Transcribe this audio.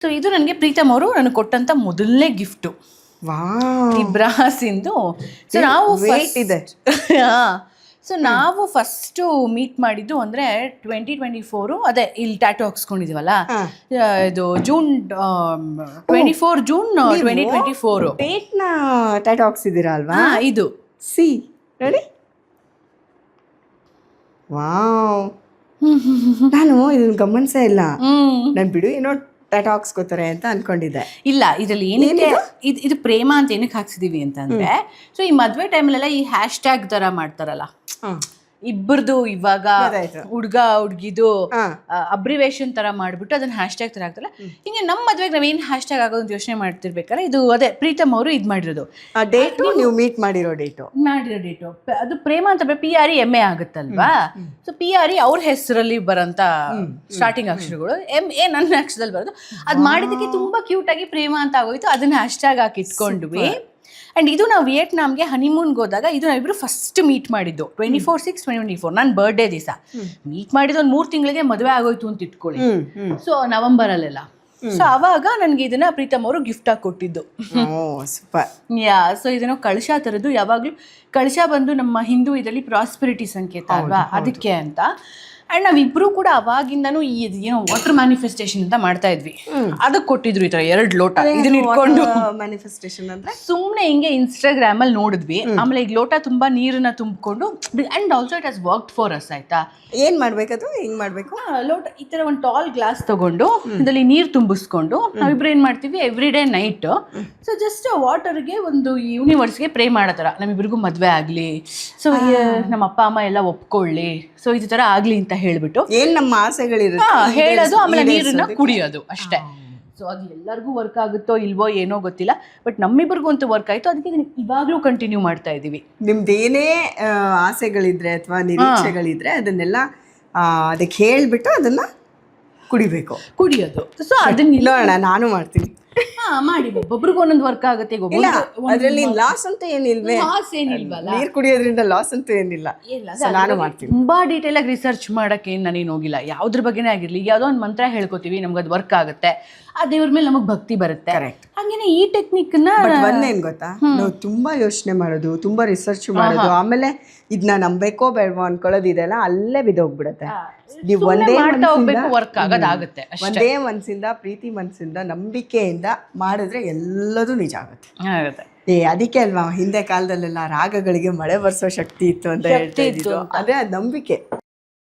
So ಇದು ನನಗೆ ಪ್ರೀತಮ್ ಅವರು ನನಗೆ ಕೊಟ್ಟಂತ ಮೊದಲನೇ ಗಿಫ್ಟು ಈ ಬ್ರಾಸಿಂದು. ಸೊ ನಾವು ಇದೆ. ಸೊ ನಾವು ಫಸ್ಟು ಮೀಟ್ ಮಾಡಿದ್ದು ಅಂದರೆ 2024 ಅದೇ ಇಲ್ಲಿ ಟ್ಯಾಟೂ ಹಾಕ್ಸ್ಕೊಂಡಿದ್ದೀವಲ್ಲ, ಇದು ಜೂನ್ 24 ಜೂನ್ 2024 ಡೇಟ್ನ ಟ್ಯಾಟೂ ಹಾಕ್ಸಿದ್ದೀರಾ ಅಲ್ವಾ? ಇದು ಸಿ ನೋಡಿ. ವಾವ್, ನಾನು ಇದನ್ನ ಗಮನಿಸೇ ಇಲ್ಲ. ನಾನು ಬಿಡು ಏನೋ ಟ್ಯಾಟೂ ಹಾಕ್ಸ್ಕೋತಾರೆ ಅಂತ ಅನ್ಕೊಂಡಿದ್ದೆ. ಇಲ್ಲ, ಇದರಲ್ಲಿ ಏನಿದೆ, ಇದು ಪ್ರೇಮ ಅಂತ ಏನಕ್ಕೆ ಹಾಕ್ಸಿದೀವಿ ಅಂತಂದ್ರೆ, ಸೊ ಈ ಮದ್ವೆ ಟೈಮಲ್ಲೆಲ್ಲ ಈ ಹ್ಯಾಶ್ ಟ್ಯಾಗ್ ತರ ಮಾಡ್ತಾರಲ್ಲ, ಇಬ್ಬರದು ಇವಾಗ ಹುಡ್ಗ ಹುಡ್ಗಿದು ಅಬ್ರಿವೇಶನ್ ತರ ಮಾಡ್ಬಿಟ್ಟು ಅದನ್ನ ಹ್ಯಾಶ್ ಟ್ಯಾಗ್ ತರ ಆಗ್ತಲ್ಲ. ಹಿಂಗೆ ನಮ್ಮ ಮದ್ವೆಗೆ ನಾವೇನ್ ಹ್ಯಾಶ್ ಟ್ಯಾಗ್ ಆಗೋದು ಅಂತ ಯೋಚನೆ ಮಾಡ್ತಿರ್ಬೇಕಾದ್ರೆ ಇದು ಅದೇ ಪ್ರೀತಮ್ ಅವರು ಇದು ಮಾಡಿರೋದು. ಡೇಟು ನೀವು ಮೀಟ್ ಮಾಡಿರೋ ಡೇಟು ಅದು ಪ್ರೇಮ ಅಂತ PREMA ಆಗುತ್ತಲ್ವಾ. ಸೊ PRE ಅವ್ರ ಹೆಸರಲ್ಲಿ ಬರೋಂತ ಸ್ಟಾರ್ಟಿಂಗ್ ಅಕ್ಷರಗಳು, MA ನನ್ನ ಅಕ್ಷರದಲ್ಲಿ ಬರೋದು. ಅದ್ ಮಾಡಿದಕ್ಕೆ ತುಂಬಾ ಕ್ಯೂಟ್ ಆಗಿ ಪ್ರೇಮ ಅಂತ ಆಗೋಯ್ತು. ಅದನ್ನ ಹ್ಯಾಶ್ ಟ್ಯಾಗ್ ಹಾಕಿ ಇಟ್ಕೊಂಡ್ವಿ. ಅಂಡ್ ಇದು ನಾವು ವಿಯೆಟ್ನಾಮ್ಗೆ ಹನಿಮೂನ್ಗೆ ಹೋದಾಗ ಇದು ನಾವಿಬ್ರು ಫಸ್ಟ್ ಮೀಟ್ ಮಾಡಿದ್ದು 24/6/2024 ನನ್ನ ಬರ್ಡೇ ದಿವಸ ಮೀಟ್ ಮಾಡಿದ್ದು. ಒಂದು 3 ತಿಂಗಳಿಗೆ ಮದುವೆ ಆಗೋಯ್ತು ಅಂತ ಇಟ್ಕೊಳ್ಳಿ. ಸೊ ನವೆಂಬರಲ್ಲೆಲ್ಲ. ಸೊ ಅವಾಗ ನನಗೆ ಇದನ್ನ ಪ್ರೀತಮ್ ಅವರು ಗಿಫ್ಟ್ ಆಗಿ ಕೊಟ್ಟಿದ್ದು. ಸೊ ಇದನ್ನು ಕಳಶ ತರದ್ದು. ಯಾವಾಗ್ಲೂ ಕಳಶ ಬಂದು ನಮ್ಮ ಹಿಂದೂ ಇದರಲ್ಲಿ ಪ್ರಾಸ್ಪೆರಿಟಿ ಸಂಕೇತ ಅಲ್ವಾ, ಅದಕ್ಕೆ ಅಂತ. ಅಂಡ್ ನಾವಿಬ್ರು ಕೂಡ ಅವಾಗಿಂದನೂ ಏನೋ ವಾಟರ್ ಮ್ಯಾನಿಫೆಸ್ಟೇಷನ್ ಅಂತ ಮಾಡ್ತಾ ಇದ್ವಿ. ಅದಕ್ಕೆ ಕೊಟ್ಟಿದ್ರು ಈ ತರ 2 ಲೋಟ. ಇದನ್ನ ಇಟ್ಕೊಂಡು ಮ್ಯಾನಿಫೆಸ್ಟೇಷನ್ ಅಂದ್ರೆ ಸುಮ್ನೆ ಹಿಂಗೆ ಇನ್ಸ್ಟಾಗ್ರಾಮ್ ಅಲ್ಲಿ ನೋಡಿದ್ವಿ. ಆಮೇಲೆ ಈಗ ಲೋಟ ತುಂಬಾ ನೀರನ್ನ ತುಂಬಿಕೊಂಡು, and also it has worked for us. ಆಯ್ತಾ, ಏನ್ ಮಾಡ್ಬೇಕದು, ಹೆಂಗ್ ಮಾಡ್ಬೇಕು? ಲೋಟ ಈ ತರ ಒಂದು ಟಾಲ್ ಗ್ಲಾಸ್ ತಗೊಂಡು ಇದರಲ್ಲಿ ನೀರು ತುಂಬಿಸ್ಕೊಂಡು ನಾವಿಬ್ರು ಏನ್ ಮಾಡ್ತೀವಿ every day night. So just ವಾಟರ್ಗೆ ಒಂದು ಯೂನಿವರ್ಸ್ಗೆ ಪ್ರೇ ಮಾಡೋ ತರ, ನಮ್ಮಿಬ್ರಿಗೂ ಮದ್ವೆ ಆಗ್ಲಿ, ಸೊ ನಮ್ಮ ಅಪ್ಪ ಅಮ್ಮ ಎಲ್ಲ ಒಪ್ಕೊಳ್ಳಿ, ಸೊ ಇದು ತರ ಆಗ್ಲಿ ಅಂತ ಹೇಳ್ಬಿಟ್ಟು ಏನ್ ನಮ್ಮ ಆಸೆಗಳಿರುತ್ತೆ ಹೇಳೋದು. ಆಮೇಲೆ ನೀರನ್ನ ಕುಡಿಯೋದು ಅಷ್ಟೇ. ಸೊ ಅದು ಎಲ್ಲರಿಗೂ ವರ್ಕ್ ಆಗುತ್ತೋ ಇಲ್ವೋ ಏನೋ ಗೊತ್ತಿಲ್ಲ, ಬಟ್ ನಮ್ಮಿಬ್ಬರಿಗೂ ಅಂತೂ ವರ್ಕ್ ಆಯ್ತು. ಅದಕ್ಕೆ ಇವಾಗ್ಲೂ ಕಂಟಿನ್ಯೂ ಮಾಡ್ತಾ ಇದೀವಿ. ನಿಮ್ದೇನೇ ಆಸೆಗಳಿದ್ರೆ ಅಥವಾ ನಿರೀಕ್ಷೆಗಳಿದ್ರೆ ಅದನ್ನೆಲ್ಲ ಅದಕ್ಕೆ ಹೇಳ್ಬಿಟ್ಟು ಅದನ್ನ ಕುಡಿಯೋದು. ಸೊ ಅದನ್ನ ನೋಡೋಣ, ನಾನು ಮಾಡ್ತೀನಿ. ಮಾಡಿ, ಒಬ್ಬೊಬ್ರಿಗೂ ಒಂದೊಂದು ವರ್ಕ್ ಆಗುತ್ತೆ. ಅದ್ರಲ್ಲಿ ಲಾಸ್ ಅಂತ ಏನಿಲ್ವೇ? ನೀರ್ ಕುಡಿಯೋದ್ರಿಂದ ಲಾಸ್ ಅಂತ ಏನಿಲ್ಲ. ನಾನು ಮಾಡ್ತೀನಿ. ತುಂಬಾ ಡೀಟೇಲ್ ಆಗಿ ರಿಸರ್ಚ್ ಮಾಡಕ್ಕೆ ನಾನೇನು ಹೋಗಿಲ್ಲ. ಯಾವ್ದ್ರ ಬಗ್ಗೆನೇ ಆಗಿರ್ಲಿ, ಯಾವ್ದೋ ಒಂದು ಮಂತ್ರ ಹೇಳ್ಕೊತೀವಿ, ನಮ್ಗೆ ಅದು ವರ್ಕ್ ಆಗುತ್ತೆ, ಆ ದೇವ್ರ ಮೇಲೆ ನಮಗ್ ಭಕ್ತಿ ಬರುತ್ತೆ. ಹಂಗೇನೆ ಈ ಟೆಕ್ನಿಕ್ ನ ಒಂದೇನ್ ಗೊತ್ತಾ, ನಾವು ತುಂಬಾ ಯೋಚನೆ ಮಾಡೋದು, ತುಂಬಾ ರಿಸರ್ಚ್ ಮಾಡೋದು, ಆಮೇಲೆ ಇದನ್ನ ನಂಬೇಕೋ ಬೇಡವೋ ಅನ್ಕೊಳ್ಳೋದು ಇದೆಲ್ಲ ಅಲ್ಲೇ ಬಿದ್ದೋಗ್ಬಿಡತ್ತೆ. ನೀವು ಒಂದೇ ವರ್ಕ್ ಆಗೋದಾಗುತ್ತೆ. ಒಂದೇ ಮನ್ಸಿಂದ, ಪ್ರೀತಿ ಮನ್ಸಿಂದ, ನಂಬಿಕೆಯಿಂದ ಮಾಡಿದ್ರೆ ಎಲ್ಲದೂ ನಿಜ ಆಗುತ್ತೆ. ಅದಕ್ಕೆ ಅಲ್ವಾ ಹಿಂದೆ ಕಾಲದಲ್ಲೆಲ್ಲ ರಾಗಗಳಿಗೆ ಮಳೆ ಬರ್ಸೋ ಶಕ್ತಿ ಇತ್ತು ಅಂತ ಹೇಳ್ತಾ ಇದ್ದು. ಅದೇ ನಂಬಿಕೆ.